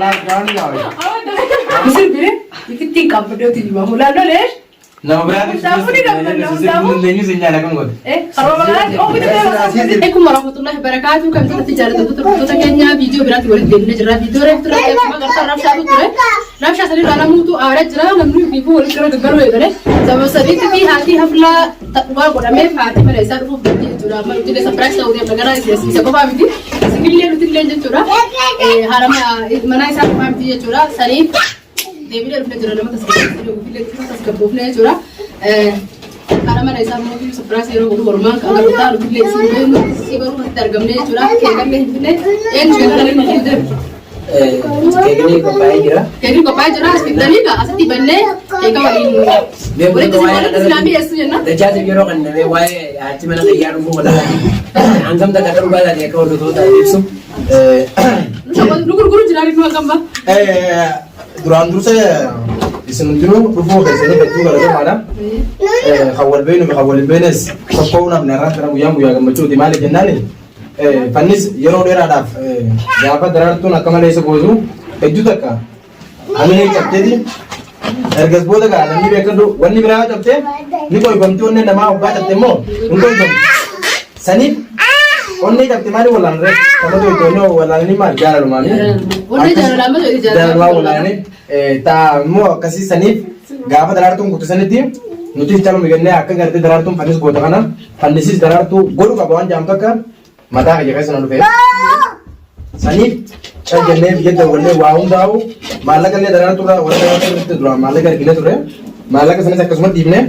Anak jangan ya. Bisa bire? Kita kampung dia tu juga. Mula dulu les. Nama berarti ini sinyal akan gol. Kalau makan, oh kita Assalamualaikum warahmatullahi wabarakatuh. Kami kita jalan tu kayaknya video berarti boleh dilihat jelas video rek terus ya cuma kertas rafsha tu rek. Rafsha sendiri dalam tu awalnya jelas namun ibu boleh kerja gegar ya kan. Sama sedih tapi hati hafla takwa boleh hati mana saya tu jelas malu tu surprise tahu dia negara sih siapa paham itu. Sekalian tu dia jelas. Haram mana saya paham dia jelas. Sari David अपने जरा नमक तस्वीर जो भी लेते हैं तस्वीर बोलने चुरा karena mana isa mau bikin surprise hero guru hormat agar kita lebih lebih si baru tergamne cura kegan le hidne en juga kali ini hidne kegani ko pai jira asbitali ka asati banne eka wali boleh tu islami esu jenna Terjadi kira kan nabi wai hati mana kaya rumbu pada anggam tak ada rumah lagi kau dulu tak itu lu guru jira itu agam ba Durang dulu saya disentuh rupo kesini betul kalau tu madam. Khawal benes kau nak menerang kerana buyang agak macam di mana jenah ni. Panis yang orang ada. Japa darat tu nak kemana esok bozu. Itu tak kah? Kami ni capte di. Ergas bola kah? Kami bekerja tu. Wani berapa capte? Ni kau bantu ni nama apa capte mo? Untuk jam. Sanit. Only capte mana bolan re? Kamu tu itu no bolan ni mana jalan mana? Only jalan lama tu jalan bolan ni. Ta mo kasih sanit. Gapa darat tu kutu sanit dia. Nutis calon begini akan kerja darat tu panis bola kana. Panisis darat tu golu kawan jam tak kan? Mata kerja kasi nanu fe. Sanit. Kerja ni biar tu boleh waung tahu. Malah kerja darat tu lah orang itu tu lah. Malah kerja gila tu lah. Malah kerja sana kasut tim ni.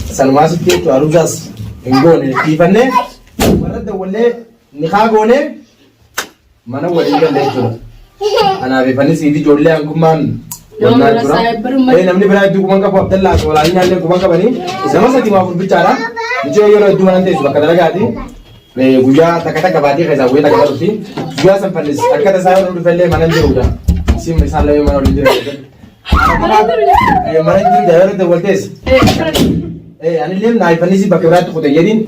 Sanwas itu tu arujas. Enggol ni. Tipan ni. Malah tu boleh nikah gone. Mana boleh kerja tu. Anak panis ini jodoh le aku man. Namni berada di kumang kapal Abdullah. Kalau ini ada kumang kapal ni. Sama sahaja mahu bicara. Jauh yang itu mana tu sebab kadang kadang Guja tak kata kabadi kerja gue tak kata tu sih. Guja sampai ni. Kata saya orang tu mana jauh dah. Si misalnya mana orang tu. Mana tu jalan tu voltes. Ani lem naik panis si pakai berat tu kau jadi.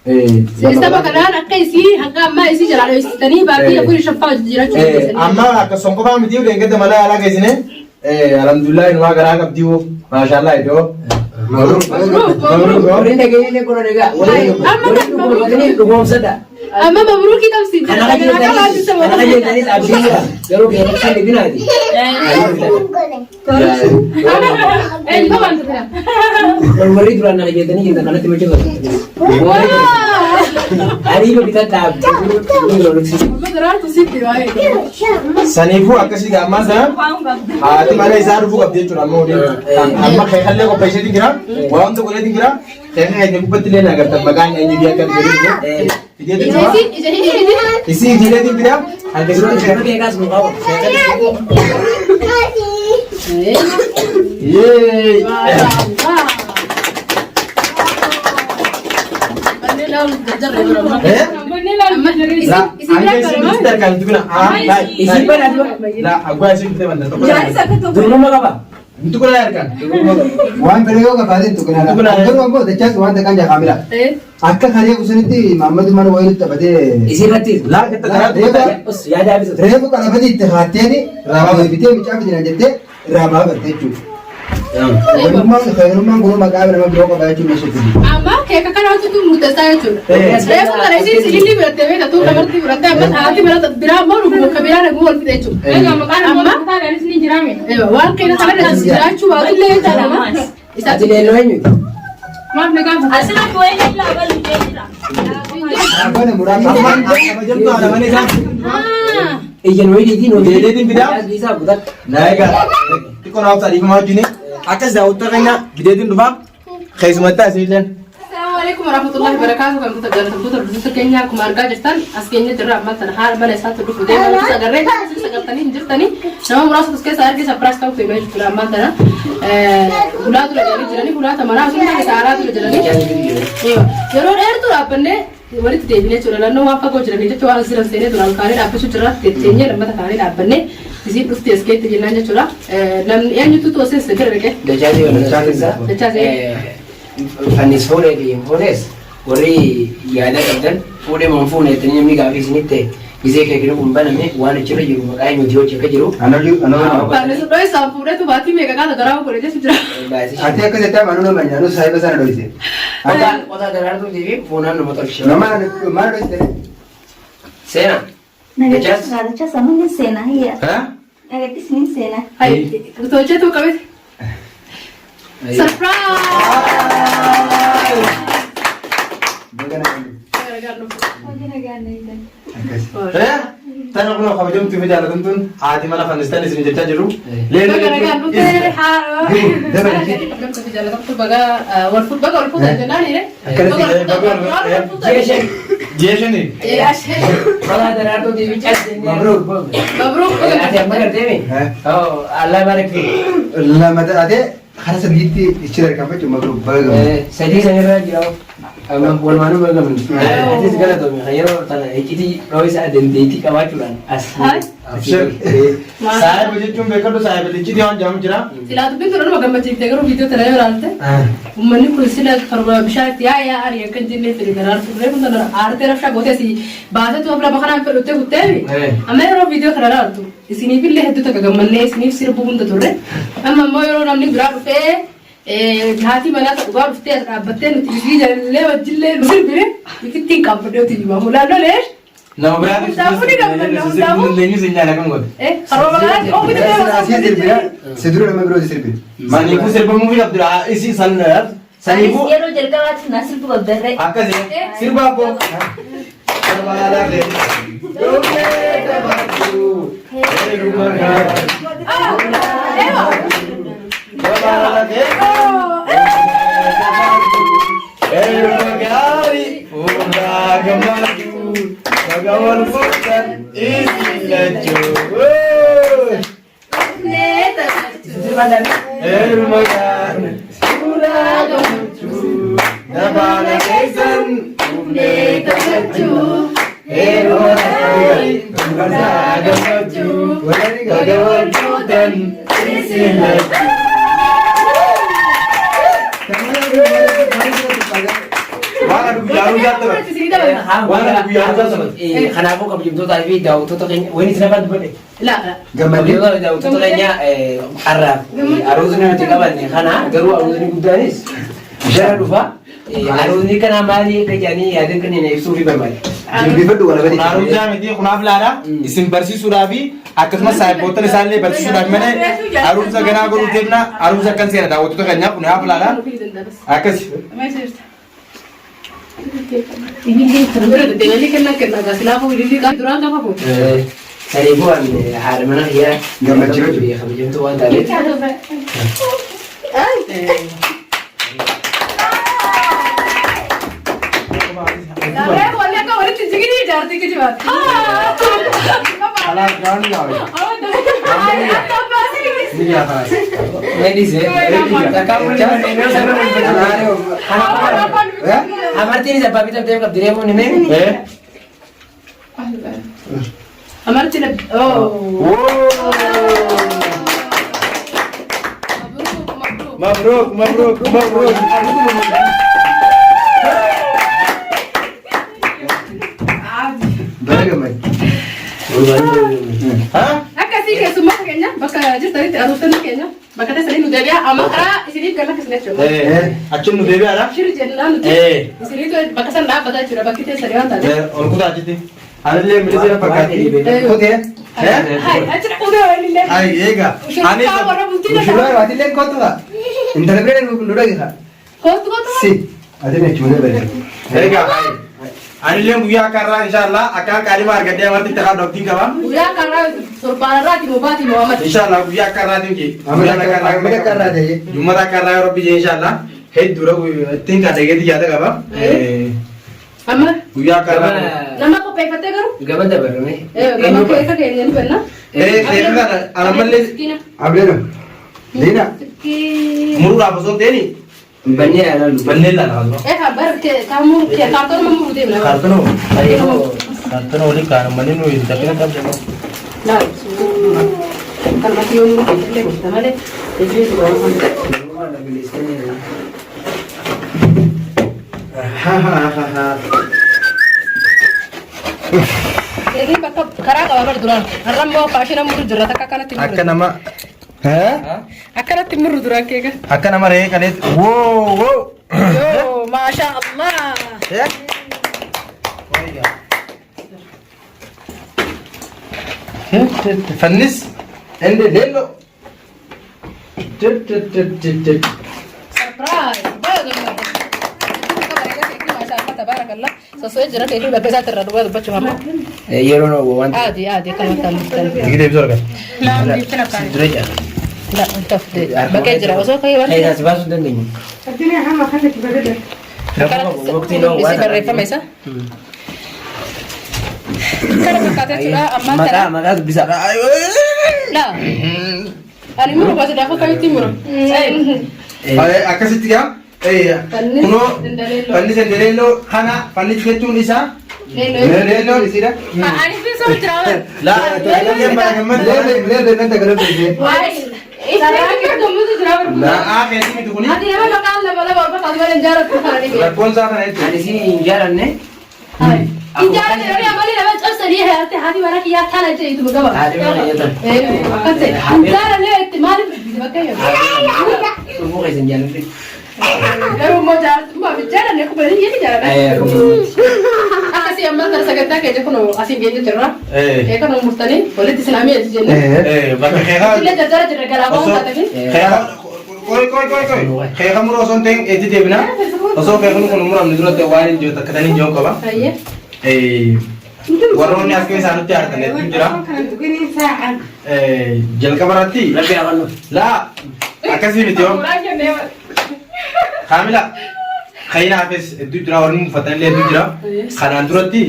Sista makanan akai isi hangga amma isi jalan isi tani bagi aku rishafa jalan cuci. Amma aku songkok paham dia udah enggak mana ala ke sini. Alhamdulillah ini wajar agak dia. Masya Allah itu. Orang ni kaya ni kono nega. Amma mabrur kita mesti. Anak aja tadi abis ya. Kalau kaya nak lebih nanti. Kau mana tu? Kalau meri tu anak aja tadi kita nak tiba tiba. Hari ini kita tak. Beneran tu sih tiwai. Sanifu akasi gambar dah. Hati mana izar buku abdi cuma mau dia. Amma kaya le ko paisa dikira. Wang tu boleh dikira. Kaya ni buku betul ni agar terbagan yang dia akan beri. Dia tu cuma. Isi jadi dikira. Ada Suruh dia kas muka. Yeay. Isi pun ada. Lah, aku asyik kita bandar. Dulu mana apa? Itu kena airkan. Wan pelego ka padin tu kena. Anggur ambo dechas wan tekan ja kamera. Akka khariya kusuniti Muhammad man wail tabade. Isi rati. Lah kita darat Us ya ada habis. Rebu kana badi tehatiani rama bite bicha bidina jette rama bertechu. Rumah guru makam nama biro ka bayu mesuti. Amma kayak kakak waktu tu muda saya tu. Saya pun ada sih sini berarti mereka tu nomor tu berarti amma hati berarti drama rumah kamera nak gua kita tu. Amma kita dari sini jerami. Wal kayak kalau dari sini jerami cuma tu le drama. Ati le loenyu. Maaf mereka. Asal aku ini lah baru dia. Apa ni murah? Aman, macam tu ada mana kan? Ijen loe di no. Dia din tidak. Bisa buat. Naik kan? Ikut nak tadi mau gini. Akas dah utar kena. Dia din dua. Kayak mata sih kan? Assalamualaikum warahmatullahi wabarakatuh. Kami kita jalan tempat terus kenya kemarga jatan. Aslinya cerah mata har mana satu dulu deh. Kalau kita gareng, kita tani jertani. Nama merasa terus kayak sehari kita pras tahu tu imej cerah mata na. Gula tu jadi gula tamara. Aslinya kita arah tu jadi. Iya. Jero tu apa ne? Wali tu devine cerah. Lalu apa kau jadi? Jadi cuma hasil hasilnya tu orang kari apa tu cerah. Kecilnya lembat kari apa ne? Isi terus tes kayak tu jenanya cerah. Yang itu tu asal seger ke? Dechasi. Panis phone di phones. Ori ya ada kan phone mau phone itu ni mi gafi sini te Gisee keekina kun baname waan achirra jiru maqaa himati hojii akka jiru. Baanee sun dhoohi isaan fuudhee tu baatii meeqa kaata garaa godhe jechuun jira. Ati akka jettaa maanuu nama nyaanuu saayiba sana dhoyise. Qotaa daraartuu fi foonaan nama tolchee. Maal dhoyise? Seenaa. Nagacha samuun seenaa hiyya. Nagatti sinin seenaa. Hayi tolchee tu qabete. Surprise! Tana kun kabajamtu fi jaalatamtuun haati mana fannistan isin jechaa jiru. Jeeshani. Qotaa daraartuu fi caasanii. Mabruuk. Ati amma garteemi? Allah barak fi. Lama taatee hara sadiitti ichi dargaafachuu maqaa baga. Sadii sanirra jira. Walumaanuu beekamu. Atis galatoomii kan yeroo tana iccitii dhoo'isa dandeettii qabaachuudhaan as. Saayiba jechuun beekadhu saayiba iccitii waan jedhamu jira. Silaa dubbiin tura nama gammachiiftee garuu viidiyoo tana yoo ilaalte uummanni kun sila karba bishaan itti yaa ari akka hin jenne fedhe garaa turre kun tana aartee rafshaa gootee si baasetu of lama kanaan fedhuttee kuttee amma yeroo viidiyoo kana ilaaltu isiniif illee hedduu takka gammannee isiniif sirbu hunda turre amma immoo yeroo namni biraa dhufee haati manaa dhugaa dhuftee as dhaabbattee nuti isii jallee wajjillee nu sirbine ittiin qabdee uti himamu laalloolee. Nama biraati leenyu sin nyaata kan godhe. Karoo magaalaa oomishu Asii sirbira. Sidura nama biroo sirbira. Maniifuu sirbamuu fi qabdudha. Isin saniifuu Yeroo jalqabaatti na sirbu qabdarree. akkasii sirba abboo. Gawal bukan istilacu. Ermagan suragamucu. Nabala kesan umnekacu. Ermagan suragamucu. Gawal bukan istilacu. Waan guyyaa jaalatama. Waan guyyaa jaalatama. Kanaafuu kabajamtootaa fi daawwattoota keenya wayni isin afaan dubbadhe. Gammadee. Daawwattoota keenya har'aaf aroosni nuti qabanne kana garuu aroosni guddaanis jara dhufa. Aroosni kana maali akka jedhanii yaadan kan hin ibsuufi barbaade. Jilbifadhu wala badii. Haaromsaa miti kunaaf laadha. Isin barsiisuudhaa fi akkasumas saayibboottan isaallee barsiisuudhaaf malee haaromsa ganaa godhuu teemna haaromsa akkan seena daawwattoota keenyaaf kunaaf laadha. Akkasi. Saniifuu haadha mana hiyyaa Gammachiifatu. kabajamtuu waan taateef. Alaaf gaanii yaa'u. Ni yaa'u. Amartiin isa baabita ta'eef qabdi reefu ni meeqni? Amarti na Mabruk, mabruk, mabruk. Baga gammade. Hah? akkasii keessummaa keenya bakka jirtanitti aroostonni keenya bakka tasanii nu deebi'a amma karaa isiniif galla akkasii jechuudha. Achiin nu deebi'aadha. Shiri jennaan nuti isiniitu bakka san dhaabbataa jechuudha bakki teessanii waan taateef. Ol kutaa achitti. Anillee milisee fakkaatti. Kotee. Hai achi dhaquu illee. Ay, eega. Shurraa warra bultii Ushurraa waatillee kottuudha. Intala biree nu dhageessa. kootu kootu. Si. Ati na chuunee bare. Eega. Anillee guyyaa karraa inshallah akka qaalimaa argadee amartii takaa dhoktiin qaba. Guyyaa karraa torbaanarraati moobaati moo'amati. Inshallah guyyaa karraatiin ki. Amma karraa ta'ee. Jummata karraa yoo rabbi jee inshallah. Hedduudha ittiin kan dhageetti yaada qaba. Amma Guyyaa karraa. nama qopheeffattee garuu. Gaba dabarame. Gama keessa keenya ni benna. Seerri alamallee Ableeno. Diina. muruudhaaf osoo ta'eni Bannee yaalaa banneen laala. Kabar kamu karton mamuru deemna. Kaartonoo. Kaartonoo waliin kaa'amanii nuyi dafee qabdama. Nah, kan masih umur kita kita mana? Jadi Ini bakal karang apa berduran? Haram mau fashion amur jurata kakana timur. Akka nama ha Akana timur duran kega. akka nama ree kanet wo Yo, masya Allah. ya fannis ende lelo Surprise. Bagus. تبارك الله سوسوي جرا كيفي بكذا ترى دوبا بچو ما yeroo waan عادي كما كان tigide bisorga لا دي تلقى dura لا انت بكي جرا وسو كاي ay das basu dandeenye الدنيا هم خلك بدل waqtii noo waan بريفا ميسا كان بكاتي ترى اما ترى maqaa dubbisa لا انا مو بس دافع كاي تيمور akkasitti gaa kuno fannis ende lelo kana fannis jechuun isa lelo isida انا في صوت ترى la lelo nanta galate la akhirati mitu kuni هذه ما قال لا لا بابا قال ولا جارك خالي rakkoon isaa kana jechuudha ani si hin jaalanne إنجاز الرياض مالي لما تأثر هي هذه وراك يا تانا جاي تبغى haadhi mana jedhan إنجاز الرياض مالي بتبغى dhufuu keessan jaalanne لو ما جالس ما بتجارة نكو بدي يجي جارة أكاسي أما ترى سكتة كذا كنو أسين جيني ترى إيه كنو مستني ولا تسلامي أتجنن bakka keekaa إلا جزارة جرى قلابا وكاتبين keeka muroo osoo hin ta'in eetti deebina osoo keekni kun muramni duratti waan hin jiru takka tanii jiru qaba warroonni as keessaa nutti arganetu jira jalqaba irratti rabbi amannu laa akkasii miti yoo kaamila kayinaafis hedduu jira warri muffatanillee hedduu jira kanaan duratti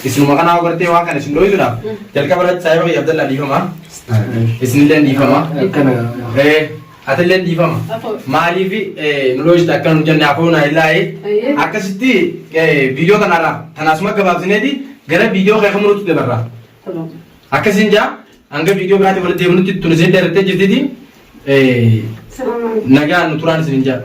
isinuma kanaa agartee waan kana isin dho'isuudhaaf jalqaba irratti saayiba kiyya abdallaa dhiifama isinillee dhiifama atillee dhiifama maaliif nu dho'isite akka nu jenne afoona illaaye akkasitti viidiyoo kanarraa tanaasuma gabaabsineeti gara viidiyoo keeka muruutti dabarra akkasiin jaa hanga viidiyoo biraatti walitti deemnutti tun isin dheerattee jirtiti nagaan nu turaan isin jaa